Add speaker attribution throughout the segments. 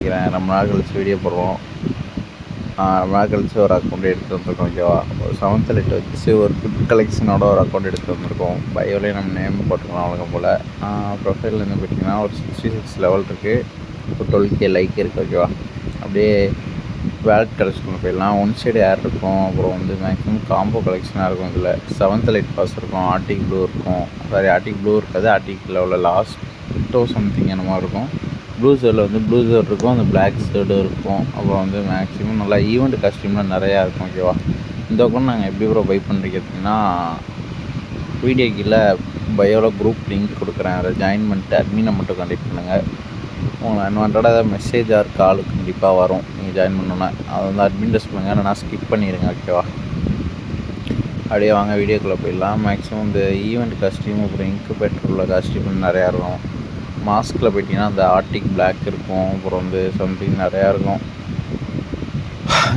Speaker 1: ரொம்ப நாள் கழிச்சு வீடியோ போடுறோம். ரொம்ப நாள் கழிச்சு ஒரு அக்கௌண்ட் எடுத்து வந்திருக்கோம். ஓகேவா, ஒரு 7th Elite வச்சு ஒரு குட் கலெக்ஷனோட ஒரு அக்கௌண்ட் எடுத்து வந்திருக்கோம். பயோலேயே நம்ம நேம் போட்டுக்கலாம் வழக்கம் போல். ப்ரொஃபைல்லேருந்து பார்த்தீங்கன்னா ஒரு 66 லெவல் இருக்குது, ஒரு 12K லைக் இருக்குது. ஓகேவா, அப்படியே வேலட் கலெக்ஷன் போயிடலாம். ஒன் சைடு ஏர் இருக்கும், அப்புறம் வந்து மேக்ஸிமம் காம்போ கலெக்ஷனாக இருக்கும். இதில் 7th Elite பாஸ் இருக்கும், ஆர்டிக் ப்ளூ இருக்கும். சாரி, ஆர்டிக் ப்ளூ இருக்காது, ஆர்டிக் லெவலில் லாஸ்ட்டோ சம்திங் என்னமோ இருக்கும். ப்ளூ ஷர்ட்டில் வந்து ப்ளூ ஷர்ட் இருக்கும், அந்த பிளாக் ஷர்ட்டும் இருக்கும். அப்புறம் வந்து மேக்ஸிமம் நல்லா ஈவெண்ட் காஸ்டியூம்லாம் நிறையா இருக்கும். ஓகேவா, இந்த அக்கௌண்ட் நாங்கள் எப்படி ப்ரோ பை பண்ணுறீங்கன்னா, வீடியோ கீழே பயோவில் குரூப் லிங்க் கொடுக்குறேன், அதை ஜாயின் பண்ணிட்டு அட்மினை மட்டும் கான்டெக்ட் பண்ணுங்கள். உங்களை அன்வான்டாக மெசேஜ் ஆர் கால் கண்டிப்பாக வரும் நீங்கள் ஜாயின் பண்ணோன்னே. அதை வந்து அட்மின்ட்ட சொல்லுங்கள், இல்லைனா ஸ்கிப் பண்ணிடுங்க. ஓகேவா, அப்படியே வாங்க வீடியோக்குள்ளே போயிடலாம். மேக்ஸிமம் இந்த ஈவெண்ட் காஸ்டியூம், அப்புறம் இன்குபேட்டர் உள்ள காஸ்டியூம் நிறையா இருக்கும். மாஸ்கில் போய்ட்டிங்கன்னா அந்த ஆர்டிக் பிளாக் இருக்கும், அப்புறம் வந்து சம்திங் நிறையா இருக்கும்.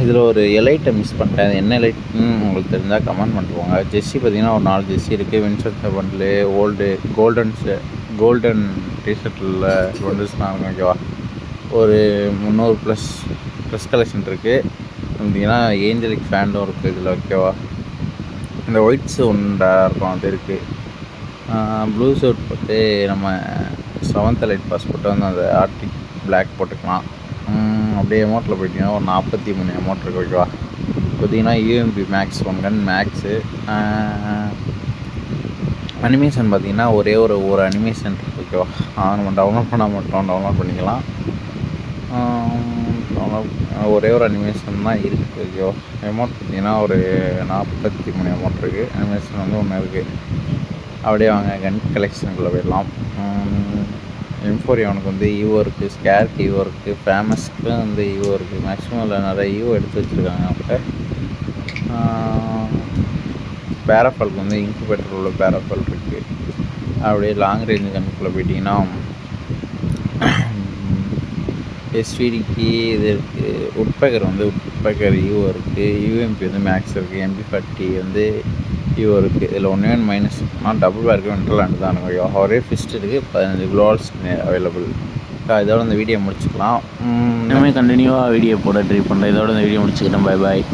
Speaker 1: இதில் ஒரு எலைட்டை மிஸ் பண்ணிட்டேன், அது என்ன எலைட்னு உங்களுக்கு தெரிஞ்சால் கமெண்ட் பண்ணிட்டுவாங்க. ஜெஸ்ஸி பார்த்திங்கன்னா ஒரு 4 ஜெஸ்ஸி இருக்குது. வின்சென்ட் பண்டில் கோல்டன் டிஷர்ட்டில் வந்துச்சுன்னா இருக்கும். ஓகேவா, ஒரு 300 ப்ளஸ் கலெக்ஷன் இருக்குது. பார்த்திங்கன்னா ஏஞ்சலிக் ஃபேண்டும் இருக்குது இதில். ஓகேவா, இந்த ஒயிட்ஸு ஒன்றா இருக்கும், அது இருக்குது. ப்ளூ ஷர்ட் போட்டு நம்ம 7th Elite பாஸ் போட்டு வந்து அந்த ஆர்டிக் பிளாக் போட்டுக்கலாம். அப்படியே எமௌண்ட்டில் போயிட்டீங்கன்னா ஒரு 43 எமௌண்ட் இருக்குது. ஓகேவா, பார்த்தீங்கன்னா யூஎம்பி மேக்ஸ் 1 கன் மேக்ஸு. அனிமேஷன் பார்த்திங்கன்னா ஒரே ஒரு அனிமேஷன் இருக்குது. ஓகேவா, நம்ம டவுன்லோட் பண்ணால் மட்டும் டவுன்லோட் பண்ணிக்கலாம். ஒரே ஒரு அனிமேஷன் தான் இருக்குது. ஓகேவா, எமௌண்ட் பார்த்திங்கன்னா ஒரு 43 எமௌண்ட் இருக்குது. அனிமேஷன் வந்து ஒன்று இருக்குது. அப்படியே வாங்க கன் கலெக்ஷனுக்குள்ளே போயிடலாம். M4 அவனுக்கு வந்து ஈவோ இருக்குது, ஸ்கேர்க்கு ஈவோ இருக்குது, ஃபேமஸ்க்கு வந்து ஈவோ இருக்குது. மேக்ஸிமம் அதில் நிறைய ஈவோ எடுத்து வச்சுருக்காங்க. அவங்கள்ட்ட பேராஃபாலுக்கு வந்து இன்குபேட்டர் உள்ள பேராஃபால் இருக்குது. அப்படியே லாங் ரேஞ்சு கண்ணுக்குள்ளே போயிட்டிங்கன்னா எஸ்விடிக்கு இது இருக்குது. உட்பேக்கர் வந்து உட்பேக்கர் ஈவோ இருக்குது. யூஎம்பி வந்து மேக்ஸ் இருக்குது. MP40 வந்து ஈவோ இருக்குது. இதில் ஒன்றே மைனஸ் ஆனால் டபுள் பேருக்கு விண்டர்லேண்ட் தான் இருக்கும். ஒரே ஃபிஸ்ட் இருக்குது, 15 குளோவால்ஸ் அவைலபிள். இதோட இந்த வீடியோ முடிச்சுக்கலாம்.
Speaker 2: இனிமேல் கண்டினியூவாக வீடியோ போட ட்ரை பண்ணுறேன். இதோட இந்த வீடியோ முடிச்சுக்கிறேன். பாய்.